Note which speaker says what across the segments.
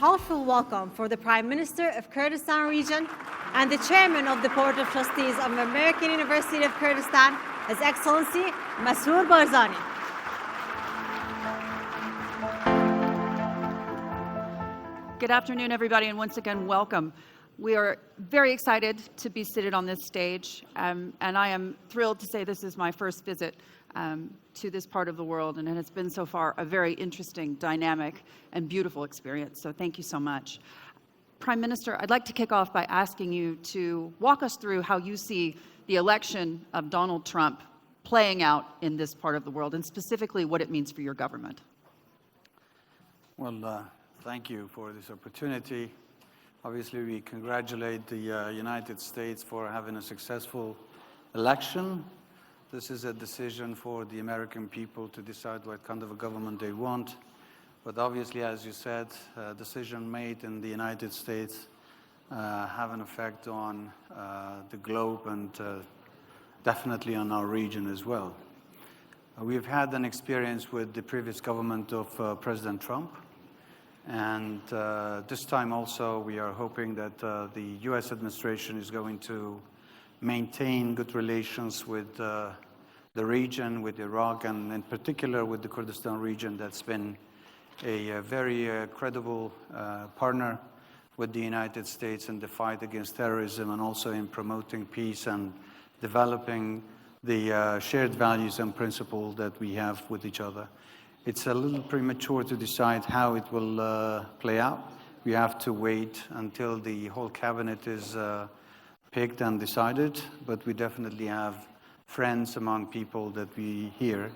Speaker 1: Heartfelt welcome for the Prime Minister of Kurdistan Region and the Chairman of the Board of Trustees of American University of Kurdistan, His Excellency Meps20 Barzani.
Speaker 2: Good afternoon, everybody, and once again, welcome. We are very excited to be seated on this stage, and I am thrilled to say this is my first visit to this part of the world, and it has been so far a very interesting, dynamic, and beautiful experience, so thank you so much. Prime Minister, I'd like to kick off by asking you to walk us through how you see the election of Donald Trump playing out in this part of the world, and specifically what it means for your government.
Speaker 3: Well, thank you for this opportunity. Obviously, we congratulate the United States for having a successful election. This is a decision for the American people to decide what kind of a government they want. But obviously, as you said, a decision made in the United States have an effect on the globe and definitely on our region as well. We've had an experience with the previous government of President Trump. And this time also, we are hoping that the U.S. administration is going to maintain good relations with the region, with Iraq, and in particular with the Kurdistan region that's been a very credible partner with the United States in the fight against terrorism and also in promoting peace and developing the shared values and principles that we have with each other. It's a little premature to decide how it will play out. We have to wait until the whole cabinet is picked and decided, but we definitely have friends among people that we hear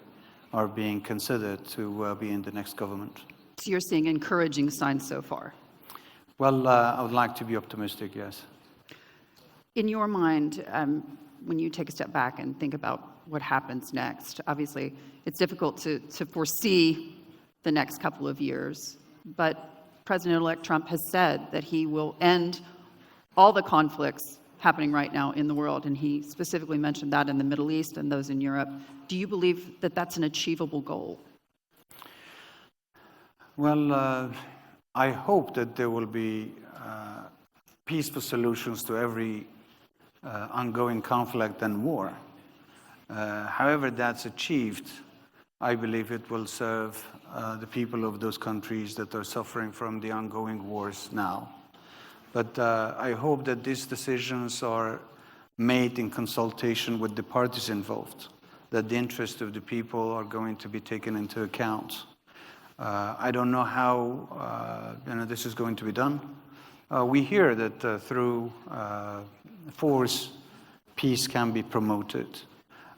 Speaker 3: are being considered to be in the next government.
Speaker 2: So you're seeing encouraging signs so far?
Speaker 3: Well, I would like to be optimistic, yes.
Speaker 2: In your mind, when you take a step back and think about what happens next, obviously it's difficult to foresee the next couple of years, but President-elect Trump has said that he will end all the conflicts happening right now in the world, and he specifically mentioned that in the Middle East and those in Europe. Do you believe that that's an achievable goal?
Speaker 3: Well, I hope that there will be peaceful solutions to every ongoing conflict and war. However that's achieved, I believe it will serve the people of those countries that are suffering from the ongoing wars now. But I hope that these decisions are made in consultation with the parties involved, that the interests of the people are going to be taken into account. I don't know how this is going to be done. We hear that through force, peace can be promoted.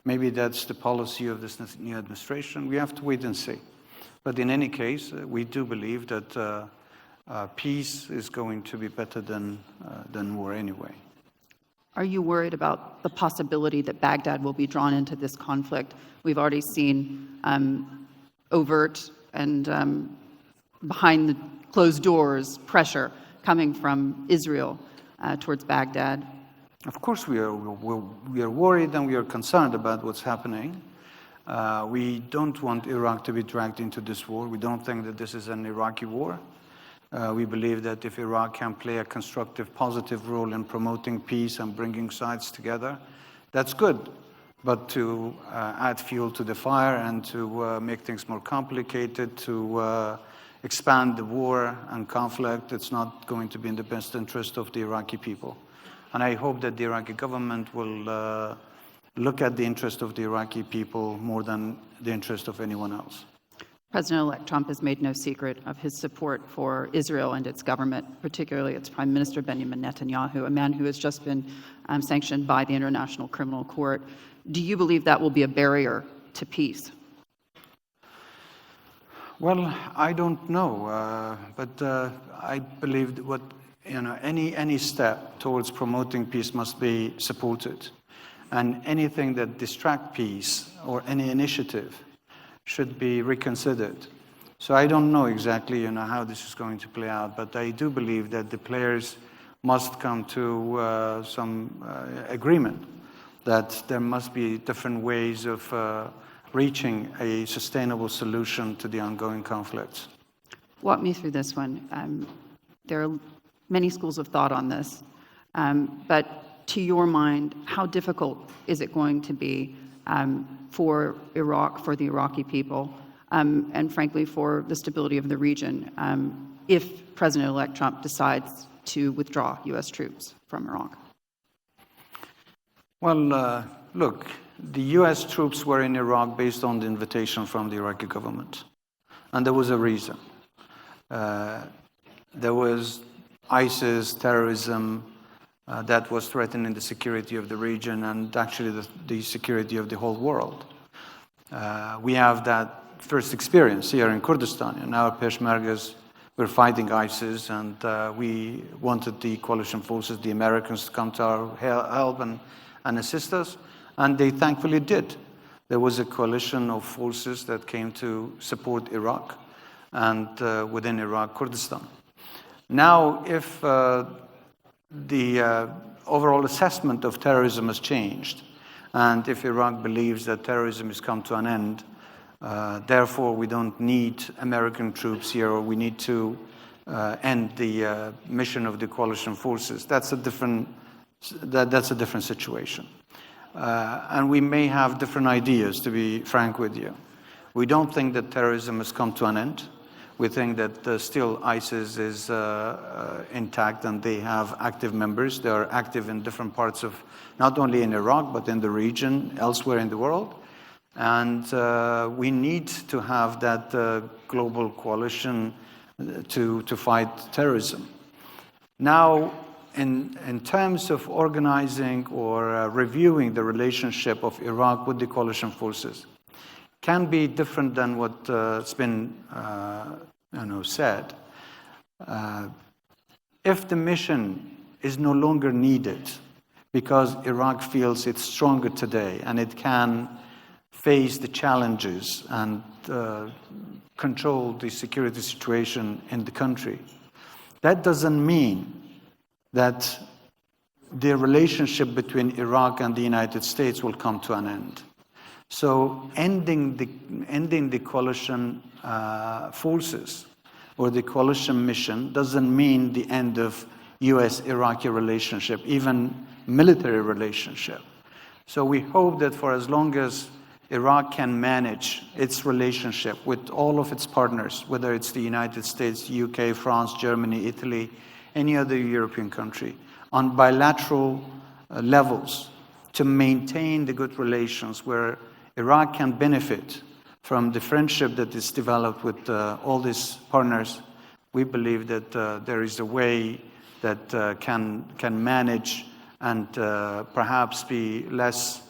Speaker 3: Maybe that's the policy of this new administration. We have to wait and see. But in any case, we do believe that peace is going to be better than war anyway.
Speaker 2: Are you worried about the possibility that Baghdad will be drawn into this conflict? We've already seen overt and behind the closed doors pressure coming from Israel towards Baghdad.
Speaker 3: Of course, we are worried and we are concerned about what's happening. We don't want Iraq to be dragged into this war. We don't think that this is an Iraqi war. We believe that if Iraq can play a constructive, positive role in promoting peace and bringing sides together, that's good. But to add fuel to the fire and to make things more complicated, to expand the war and conflict, it's not going to be in the best interest of the Iraqi people. And I hope that the Iraqi government will look at the interest of the Iraqi people more than the interest of anyone else.
Speaker 2: President-elect Trump has made no secret of his support for Israel and its government, particularly its Prime Minister Benjamin Netanyahu, a man who has just been sanctioned by the International Criminal Court. Do you believe that will be a barrier to peace?
Speaker 3: Well, I don't know, but I believe that what any step towards promoting peace must be supported, and anything that distracts peace or any initiative should be reconsidered. So I don't know exactly how this is going to play out, but I do believe that the players must come to some agreement that there must be different ways of reaching a sustainable solution to the ongoing conflicts.
Speaker 2: Walk me through this one. There are many schools of thought on this, but to your mind, how difficult is it going to be for Iraq, for the Iraqi people, and frankly for the stability of the region, if President-elect Trump decides to withdraw U.S. troops from Iraq?
Speaker 3: Well, look, the U.S. troops were in Iraq based on the invitation from the Iraqi government, and there was a reason. There was ISIS, terrorism, that was threatening the security of the region and actually the security of the whole world. We have that first experience here in Kurdistan, and our Peshmergas were fighting ISIS, and we wanted the coalition forces, the Americans, to come to our help and assist us, and they thankfully did. There was a coalition of forces that came to support Iraq and within Iraq, Kurdistan. Now, if the overall assessment of terrorism has changed, and if Iraq believes that terrorism has come to an end, therefore we don't need American troops here, or we need to end the mission of the coalition forces. That's a different situation. And we may have different ideas, to be frank with you. We don't think that terrorism has come to an end. We think that still ISIS is intact, and they have active members. They are active in different parts of, not only in Iraq, but in the region, elsewhere in the world. And we need to have that global coalition to fight terrorism. Now, in terms of organizing or reviewing the relationship of Iraq with the coalition forces, can be different than what's been said. If the mission is no longer needed because Iraq feels it's stronger today and it can face the challenges and control the security situation in the country, that doesn't mean that the relationship between Iraq and the United States will come to an end. So ending the coalition forces or the coalition mission doesn't mean the end of U.S.-Iraqi relationship, even military relationship. So we hope that for as long as Iraq can manage its relationship with all of its partners, whether it's the United States, UK, France, Germany, Italy, any other European country, on bilateral levels, to maintain the good relations where Iraq can benefit from the friendship that is developed with all these partners, we believe that there is a way that can manage and perhaps be less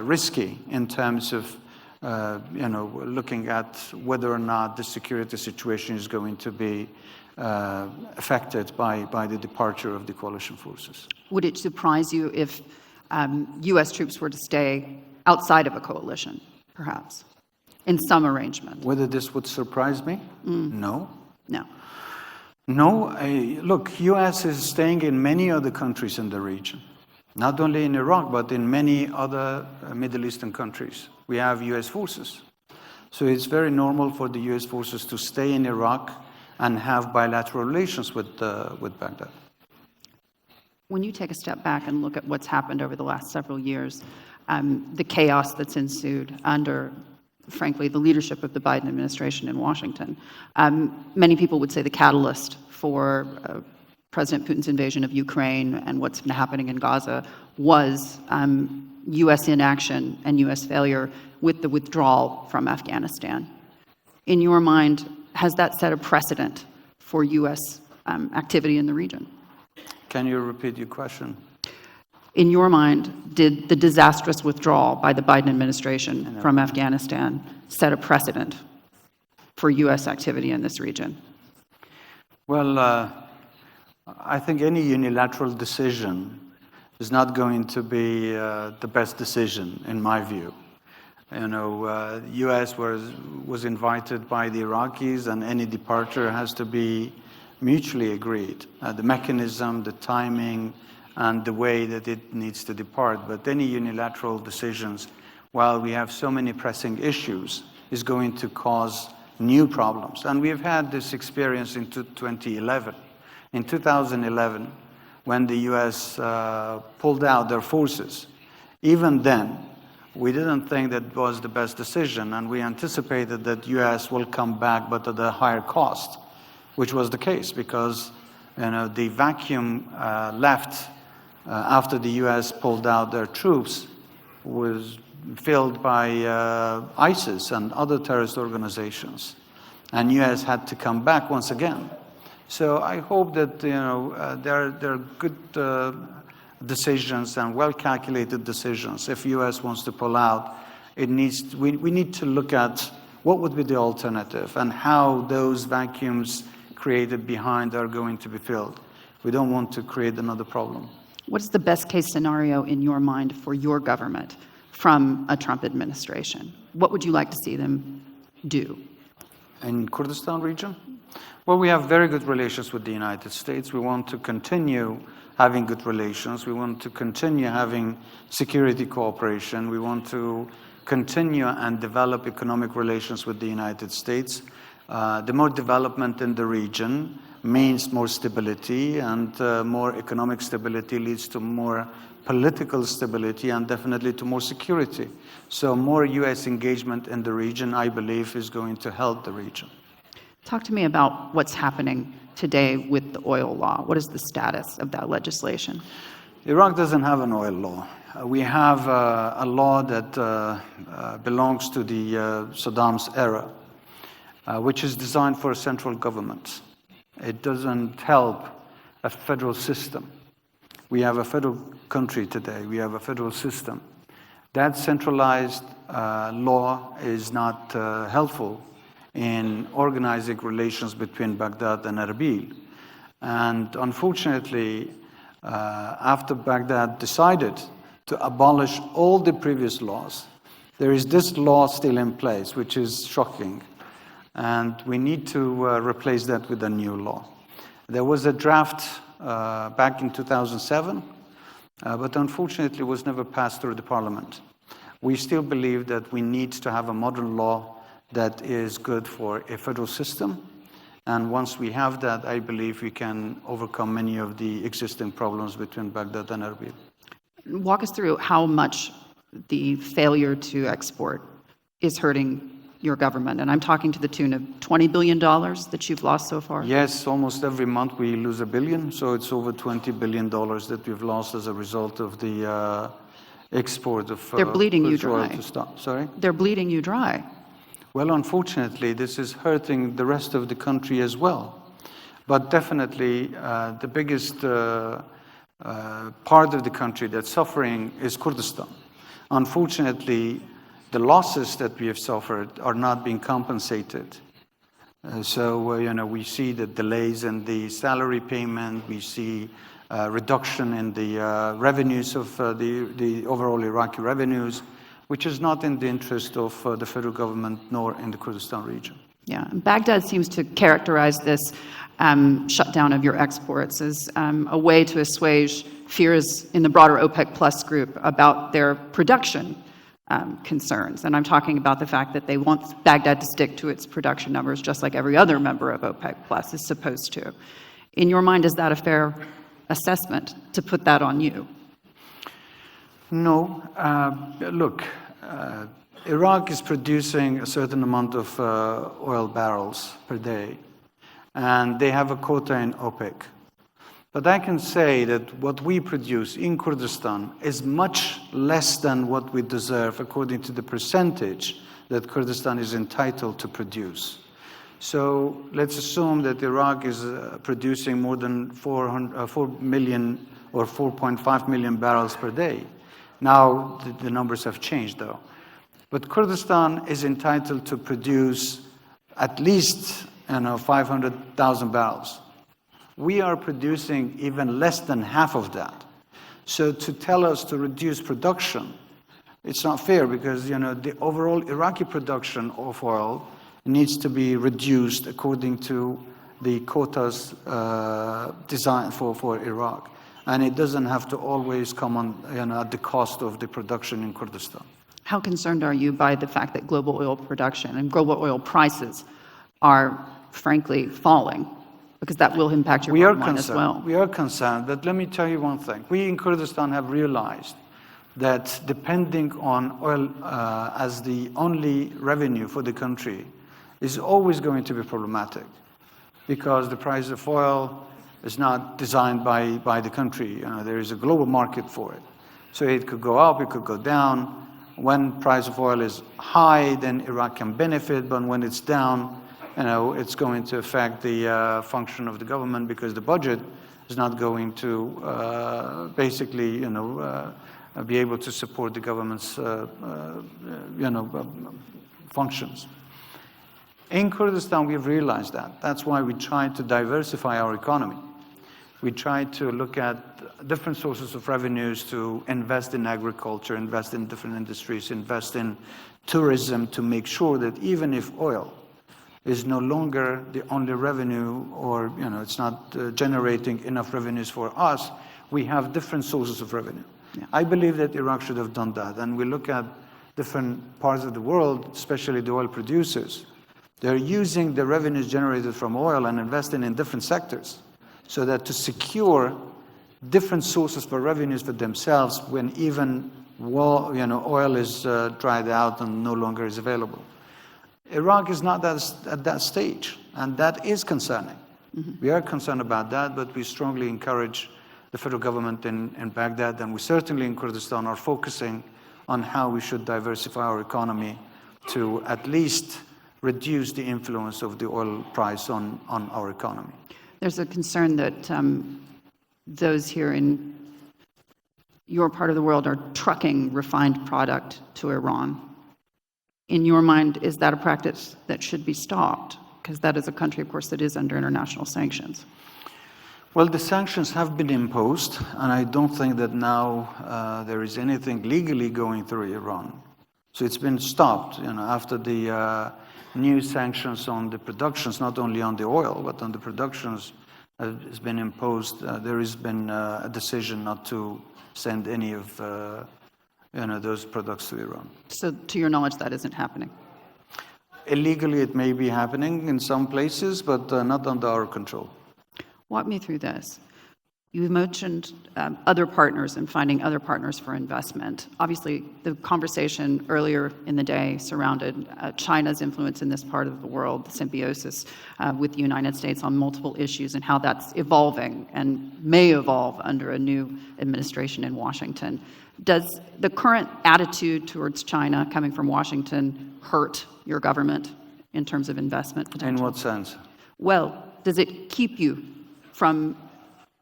Speaker 3: risky in terms of looking at whether or not the security situation is going to be affected by the departure of the coalition forces.
Speaker 2: Would it surprise you if U.S. troops were to stay outside of a coalition, perhaps, in some arrangement?
Speaker 3: Whether this would surprise me? No.
Speaker 2: No.
Speaker 3: No. Look, U.S. is staying in many other countries in the region, not only in Iraq, but in many other Middle Eastern countries. We have U.S. forces. So it's very normal for the U.S. forces to stay in Iraq and have bilateral relations with Baghdad.
Speaker 2: When you take a step back and look at what's happened over the last several years, the chaos that's ensued under, frankly, the leadership of the Biden administration in Washington, many people would say the catalyst for President Putin's invasion of Ukraine and what's been happening in Gaza was U.S. inaction and U.S. failure with the withdrawal from Afghanistan. In your mind, has that set a precedent for U.S. activity in the region?
Speaker 3: Can you repeat your question?
Speaker 2: In your mind, did the disastrous withdrawal by the Biden administration from Afghanistan set a precedent for U.S. activity in this region?
Speaker 3: Well, I think any unilateral decision is not going to be the best decision, in my view. U.S. was invited by the Iraqis, and any departure has to be mutually agreed. The mechanism, the timing, and the way that it needs to depart. But any unilateral decisions, while we have so many pressing issues, is going to cause new problems. And we've had this experience in 2011. In 2011, when the US pulled out their forces, even then, we didn't think that was the best decision, and we anticipated that US will come back, but at a higher cost, which was the case, because the vacuum left after the US pulled out their troops was filled by ISIS and other terrorist organizations, and US had to come back once again. So I hope that there are good decisions and well-calculated decisions. If US wants to pull out, we need to look at what would be the alternative and how those vacuums created behind are going to be filled. We don't want to create another problem.
Speaker 2: What is the best case scenario in your mind for your government from a Trump administration? What would you like to see them do?
Speaker 3: In Kurdistan region? Well, we have very good relations with the United States. We want to continue having good relations. We want to continue having security cooperation. We want to continue and develop economic relations with the United States. The more development in the region means more stability, and more economic stability leads to more political stability and definitely to more security. So more US engagement in the region, I believe, is going to help the region.
Speaker 2: Talk to me about what's happening today with the oil law. What is the status of that legislation?
Speaker 3: Iraq doesn't have an oil law. We have a law that belongs to the Saddam's era, which is designed for a central government. It doesn't help a federal system. We have a federal country today. We have a federal system. That centralized law is not helpful in organizing relations between Baghdad and Erbil. And unfortunately, after Baghdad decided to abolish all the previous laws, there is this law still in place, which is shocking. And we need to replace that with a new law. There was a draft back in 2007, but unfortunately was never passed through the parliament. We still believe that we need to have a modern law that is good for a federal system. And once we have that, I believe we can overcome many of the existing problems between Baghdad and Erbil.
Speaker 2: Walk us through how much the failure to export is hurting your government. And I'm talking to the tune of $20 billion that you've lost so far.
Speaker 3: Yes, almost every month we lose $1 billion. So it's over $20 billion that we've lost as a result of the export of
Speaker 2: They're bleeding you dry.
Speaker 3: Sorry?
Speaker 2: They're bleeding you dry.
Speaker 3: Well, unfortunately, this is hurting the rest of the country as well. But definitely, the biggest part of the country that's suffering is Kurdistan. Unfortunately, the losses that we have suffered are not being compensated. We see the delays in the salary payment. We see reduction in the revenues of the overall Iraqi revenues, which is not in the interest of the federal government nor in the Kurdistan region.
Speaker 2: Yeah, and Baghdad seems to characterize this shutdown of your exports as a way to assuage fears in the broader OPEC Plus group about their production concerns. And I'm talking about the fact that they want Baghdad to stick to its production numbers just like every other member of OPEC Plus is supposed to. In your mind, is that a fair assessment to put that on you?
Speaker 3: No. Look, Iraq is producing a certain amount of oil barrels per day, and they have a quota in OPEC. But I can say that what we produce in Kurdistan is much less than what we deserve according to the percentage that Kurdistan is entitled to produce. So let's assume that Iraq is producing more than 4 million or 4.5 million barrels per day. Now the numbers have changed though. But Kurdistan is entitled to produce at least 500,000 barrels. We are producing even less than half of that. So to tell us to reduce production, it's not fair because the overall Iraqi production of oil needs to be reduced according to the quotas designed for Iraq. And it doesn't have to always come on at the cost of the production in Kurdistan.
Speaker 2: How concerned are you by the fact that global oil production and global oil prices are frankly falling? Because that will impact your bottom line as well.
Speaker 3: We are concerned, but let me tell you one thing. We in Kurdistan have realized that depending on oil as the only revenue for the country is always going to be problematic, because the price of oil is not designed by the country. There is a global market for it. So it could go up, it could go down. When price of oil is high, then Iraq can benefit, but when it's down, it's going to affect the function of the government, because the budget is not going to basically, be able to support the government's, functions. In Kurdistan, we've realized that. That's why we try to diversify our economy. We try to look at different sources of revenues to invest in agriculture, invest in different industries, invest in tourism, to make sure that even if oil is no longer the only revenue, or it's not generating enough revenues for us, we have different sources of revenue. Yeah. I believe that Iraq should have done that. And we look at different parts of the world, especially the oil producers. They're using the revenues generated from oil and investing in different sectors, so that to secure different sources for revenues for themselves when even oil is dried out and no longer is available. Iraq is not at that stage, and that is concerning. Mm-hmm. We are concerned about that, but we strongly encourage the federal government in Baghdad, and we certainly in Kurdistan are focusing on how we should diversify our economy to at least reduce the influence of the oil price on our economy.
Speaker 2: There's a concern that those here in your part of the world are trucking refined product to Iran. In your mind, is that a practice that should be stopped? Because that is a country, of course, that is under international sanctions.
Speaker 3: Well, the sanctions have been imposed, and I don't think that now there is anything legally going through Iran. So it's been stopped, after the new sanctions on the productions, not only on the oil, but on the productions has been imposed. There has been a decision not to send any of those products to Iran. So
Speaker 2: to your knowledge, that isn't happening?
Speaker 3: Illegally, it may be happening in some places, but not under our control.
Speaker 2: Walk me through this. You mentioned other partners and finding other partners for investment. Obviously, the conversation earlier in the day surrounded China's influence in this part of the world, the symbiosis with the United States on multiple issues, and how that's evolving and may evolve under a new administration in Washington. Does the current attitude towards China coming from Washington hurt your government in terms of investment potential?
Speaker 3: In what sense?
Speaker 2: Well, does it keep you from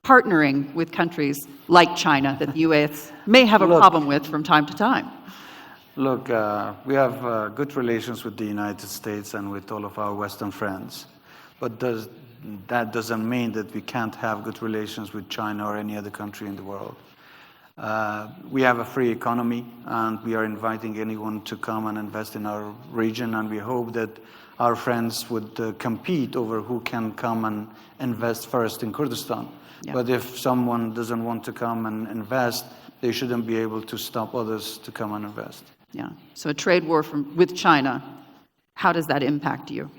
Speaker 2: partnering with countries like China that the U.S. may have a problem with from time to time?
Speaker 3: Look, we have good relations with the United States and with all of our Western friends. But that doesn't mean that we can't have good relations with China or any other country in the world. We have a free economy, and we are inviting anyone to come and invest in our region, and we hope that our friends would compete over who can come and invest first in Kurdistan. Yeah. But if someone doesn't want to come and invest, they shouldn't be able to stop others to come and invest.
Speaker 2: Yeah. So a trade war with China, how does that impact you?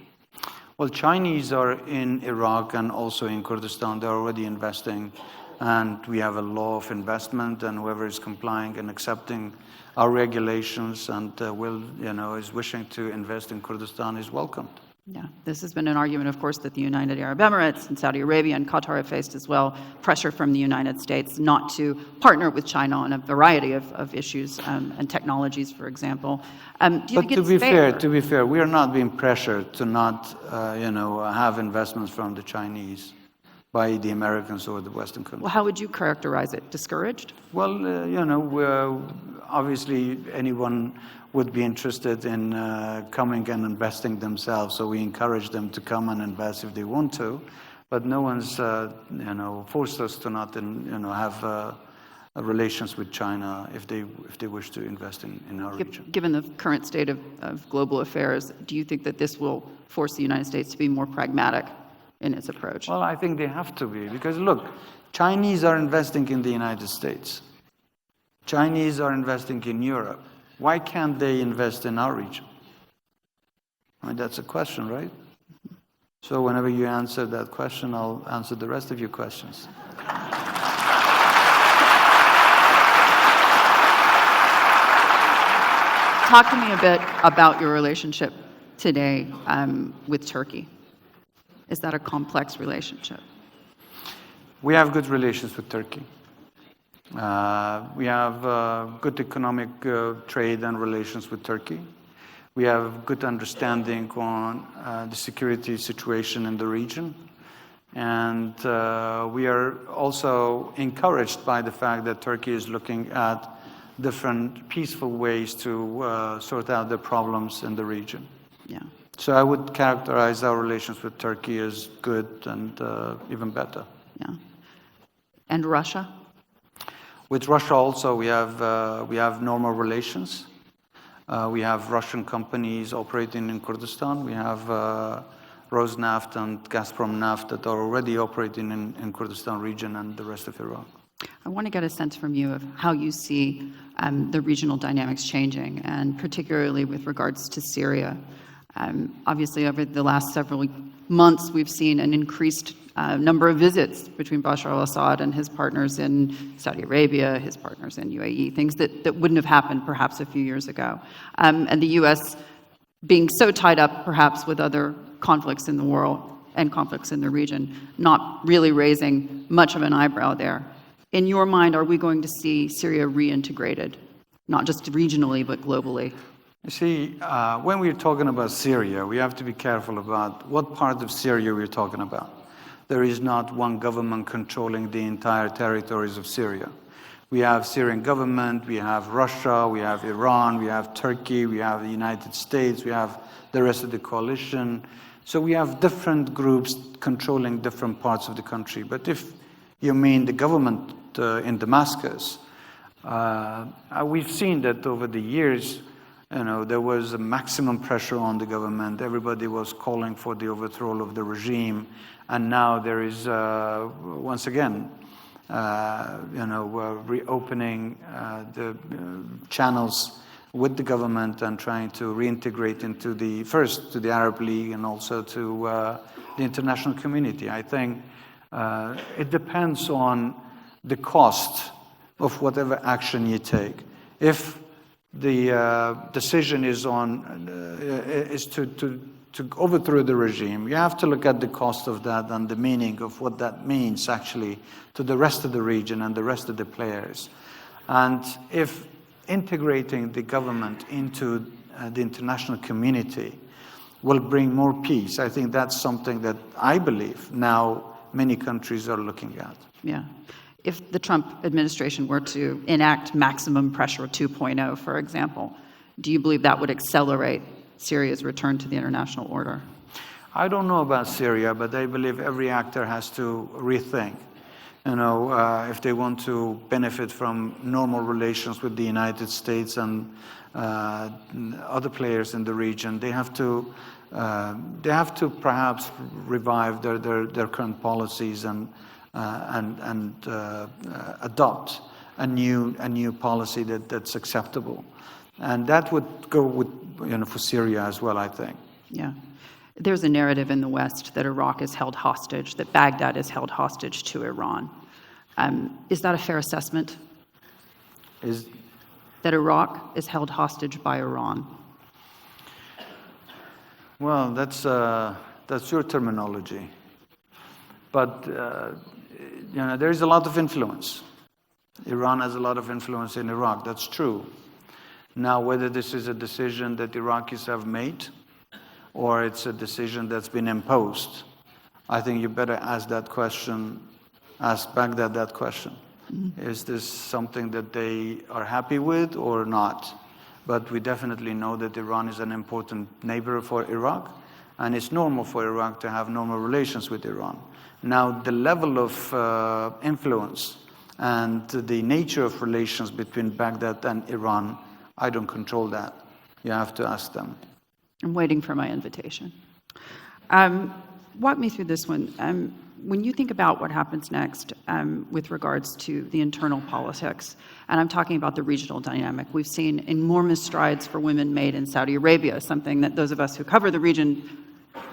Speaker 3: Well, Chinese are in Iraq and also in Kurdistan. They're already investing, and we have a law of investment, and whoever is complying and accepting our regulations and is wishing to invest in Kurdistan is welcomed.
Speaker 2: Yeah, this has been an argument, of course, that the United Arab Emirates and Saudi Arabia and Qatar have faced as well, pressure from the United States not to partner with China on a variety of issues and technologies, for example. Do you think it's fair?
Speaker 3: To be fair, we are not being pressured to not, have investments from the Chinese by the Americans or the Western countries.
Speaker 2: Well, how would you characterize it? Discouraged?
Speaker 3: Well, obviously anyone would be interested in coming and investing themselves, so we encourage them to come and invest if they want to, but no one's forced us to not have relations with China if they wish to invest in our region.
Speaker 2: Given the current state of global affairs, do you think that this will force the United States to be more pragmatic in its approach?
Speaker 3: Well, I think they have to be, because look, Chinese are investing in the United States. Chinese are investing in Europe. Why can't they invest in our region? I mean, that's a question, right? So whenever you answer that question, I'll answer the rest of your questions.
Speaker 2: Talk to me a bit about your relationship today with Turkey. Is that a complex relationship?
Speaker 3: We have good relations with Turkey. We have good economic trade and relations with Turkey. We have good understanding on the security situation in the region. And we are also encouraged by the fact that Turkey is looking at different peaceful ways to sort out the problems in the region.
Speaker 2: Yeah.
Speaker 3: So I would characterize our relations with Turkey as good and even better.
Speaker 2: Yeah. And Russia?
Speaker 3: With Russia also, we have normal relations. We have Russian companies operating in Kurdistan. We have Rosneft and Gazprom Neft that are already operating in Kurdistan region and the rest of Iraq.
Speaker 2: I want to get a sense from you of how you see the regional dynamics changing, and particularly with regards to Syria. Obviously, over the last several months, we've seen an increased number of visits between Bashar al-Assad and his partners in Saudi Arabia, his partners in UAE, things that wouldn't have happened perhaps a few years ago. And the U.S. being so tied up perhaps with other conflicts in the world and conflicts in the region, not really raising much of an eyebrow there. In your mind, are we going to see Syria reintegrated, not just regionally, but globally?
Speaker 3: You see, when we're talking about Syria, we have to be careful about what part of Syria we're talking about. There is not one government controlling the entire territories of Syria. We have Syrian government, we have Russia, we have Iran, we have Turkey, we have the United States, we have the rest of the coalition. So we have different groups controlling different parts of the country. But if you mean the government in Damascus, we've seen that over the years, there was a maximum pressure on the government. Everybody was calling for the overthrow of the regime. And now there is, once again, reopening the channels with the government and trying to reintegrate into first to the Arab League and also to the international community. I think it depends on the cost of whatever action you take. If the decision is to overthrow the regime, you have to look at the cost of that and the meaning of what that means actually to the rest of the region and the rest of the players. And if integrating the government into the international community will bring more peace, I think that's something that I believe now many countries are looking at.
Speaker 2: Yeah. If the Trump administration were to enact maximum pressure 2.0, for example, do you believe that would accelerate Syria's return to the international order?
Speaker 3: I don't know about Syria, but I believe every actor has to rethink. If they want to benefit from normal relations with the United States and other players in the region, they have to perhaps revive their current policies and adopt a new policy that's acceptable, and that would go with for Syria as well, I think.
Speaker 2: Yeah, there's a narrative in the West that Iraq is held hostage, that Baghdad is held hostage to Iran. Is that a fair assessment?
Speaker 3: Is
Speaker 2: that Iraq is held hostage by Iran?
Speaker 3: Well, that's your terminology, but there is a lot of influence. Iran has a lot of influence in Iraq. That's true. Now, whether this is a decision that Iraqis have made or it's a decision that's been imposed, I think you better ask that question, ask Baghdad that question. Mm-hmm. Is this something that they are happy with or not? But we definitely know that Iran is an important neighbor for Iraq, and it's normal for Iraq to have normal relations with Iran. Now, the level of influence and the nature of relations between Baghdad and Iran, I don't control that. You have to ask them.
Speaker 2: I'm waiting for my invitation. Walk me through this one. When you think about what happens next with regards to the internal politics, and I'm talking about the regional dynamic, we've seen enormous strides for women made in Saudi Arabia, something that those of us who cover the region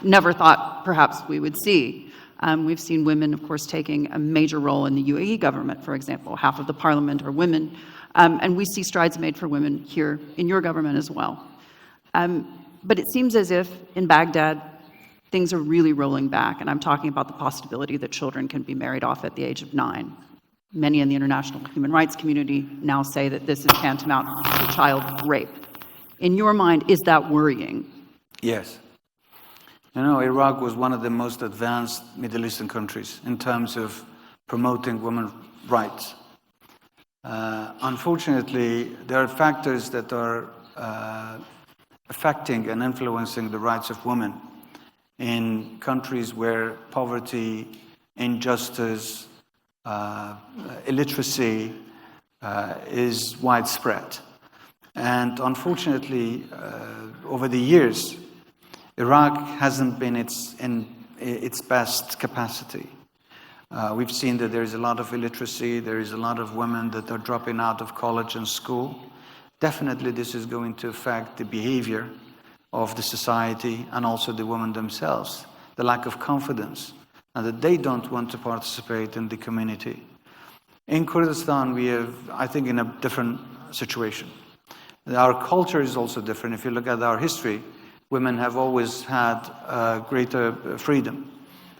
Speaker 2: never thought perhaps we would see. We've seen women, of course, taking a major role in the UAE government, for example. Half of the parliament are women. And we see strides made for women here in your government as well. But it seems as if in Baghdad, things are really rolling back. And I'm talking about the possibility that children can be married off at the age of 9. Many in the international human rights community now say that this is tantamount to child rape. In your mind, is that worrying?
Speaker 3: Yes. You know, Iraq was one of the most advanced Middle Eastern countries in terms of promoting women's rights. Unfortunately, there are factors that are affecting and influencing the rights of women in countries where poverty, injustice, illiteracy is widespread. And unfortunately, over the years, Iraq hasn't been in its best capacity. We've seen that there is a lot of illiteracy, there is a lot of women that are dropping out of college and school. Definitely this is going to affect the behavior of the society and also the women themselves, the lack of confidence, and that they don't want to participate in the community. In Kurdistan, we have, I think, in a different situation. Our culture is also different. If you look at our history, women have always had greater freedom,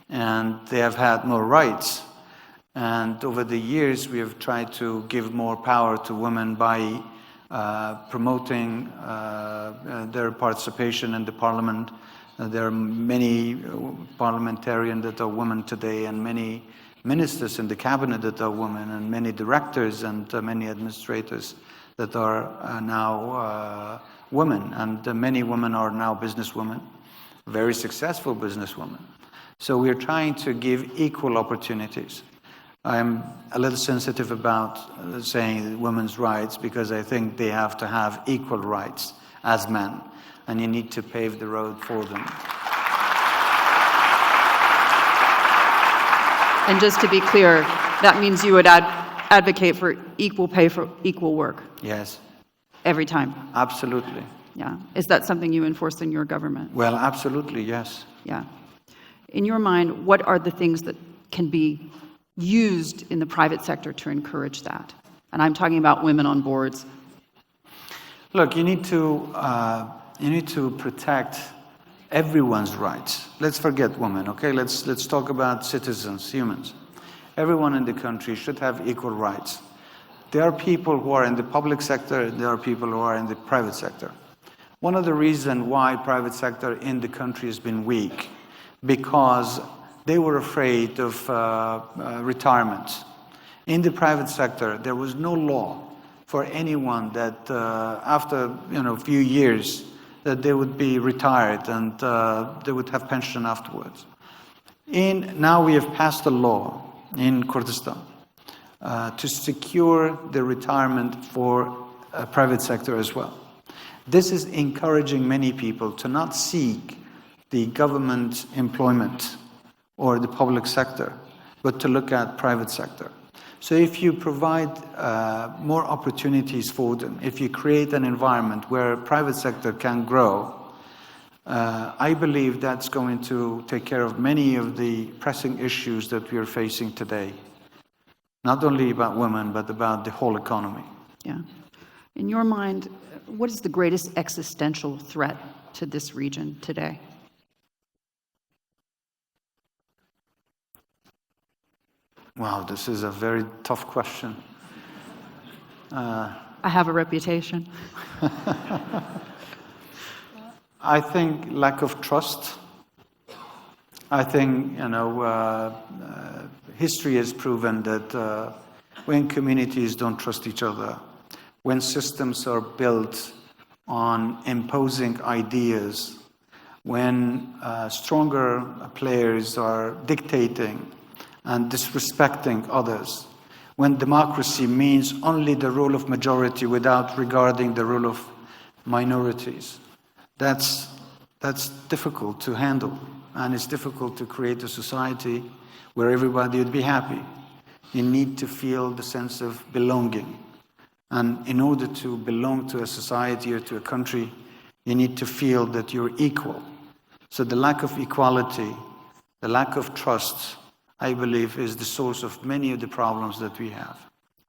Speaker 3: and they have had more rights. And over the years, we have tried to give more power to women by promoting their participation in the parliament. There are many parliamentarians that are women today, and many ministers in the cabinet that are women, and many directors and many administrators that are now women. And many women are now businesswomen, very successful businesswomen. So we're trying to give equal opportunities. I'm a little sensitive about saying women's rights because I think they have to have equal rights as men, and you need to pave the road for them.
Speaker 2: And just to be clear, that means you would advocate for equal pay for equal work?
Speaker 3: Yes.
Speaker 2: Every time?
Speaker 3: Absolutely.
Speaker 2: Yeah. Is that something you enforce in your government?
Speaker 3: Well, absolutely, yes.
Speaker 2: Yeah. In your mind, what are the things that can be used in the private sector to encourage that? And I'm talking about women on boards.
Speaker 3: Look, you need to protect everyone's rights. Let's forget women, okay? Let's talk about citizens, humans. Everyone in the country should have equal rights. There are people who are in the public sector, there are people who are in the private sector. One of the reasons why private sector in the country has been weak, because they were afraid of retirement. In the private sector, there was no law for anyone that after a few years that they would be retired and they would have pension afterwards. Now we have passed a law in Kurdistan to secure the retirement for private sector as well. This is encouraging many people to not seek the government employment or the public sector, but to look at private sector. So if you provide more opportunities for them, if you create an environment where private sector can grow, I believe that's going to take care of many of the pressing issues that we are facing today. Not only about women, but about the whole economy.
Speaker 2: Yeah. In your mind, what is the greatest existential threat to this region today?
Speaker 3: Wow, this is a very tough question.
Speaker 2: I have a reputation.
Speaker 3: I think lack of trust. I think, history has proven that when communities don't trust each other, when systems are built on imposing ideas, when stronger players are dictating and disrespecting others, when democracy means only the rule of majority without regarding the rule of minorities, that's difficult to handle, and it's difficult to create a society where everybody would be happy. You need to feel the sense of belonging, and in order to belong to a society or to a country, you need to feel that you're equal. So the lack of equality, the lack of trust, I believe, is the source of many of the problems that we have.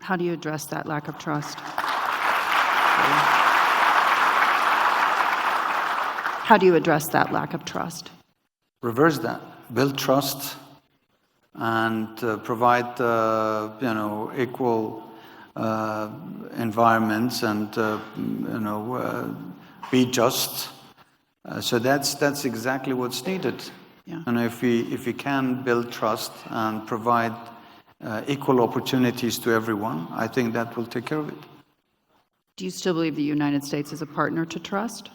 Speaker 2: How do you address that lack of trust? How do you address that lack of trust?
Speaker 3: Reverse that. Build trust and provide, equal environments and, be just. So that's exactly what's needed.
Speaker 2: Yeah.
Speaker 3: And if we can build trust and provide equal opportunities to everyone, I think that will take care of it.
Speaker 2: Do you still believe the United States is a partner to trust?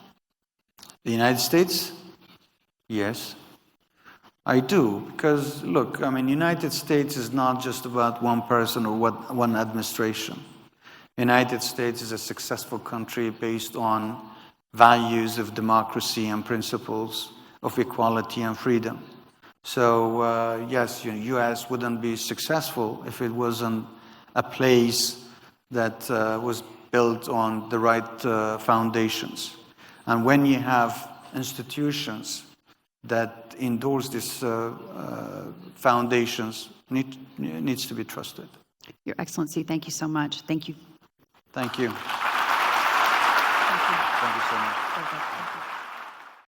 Speaker 3: The United States? Yes. I do, because look, I mean, United States is not just about one person or one administration. United States is a successful country based on values of democracy and principles of equality and freedom. So yes, U.S. wouldn't be successful if it wasn't a place that was built on the right foundations. And when you have institutions that endorse these foundations, needs to be trusted.
Speaker 2: Your Excellency, thank you so much. Thank you.
Speaker 3: Thank you.
Speaker 2: Thank you.
Speaker 3: Thank you so much.
Speaker 2: Thank you.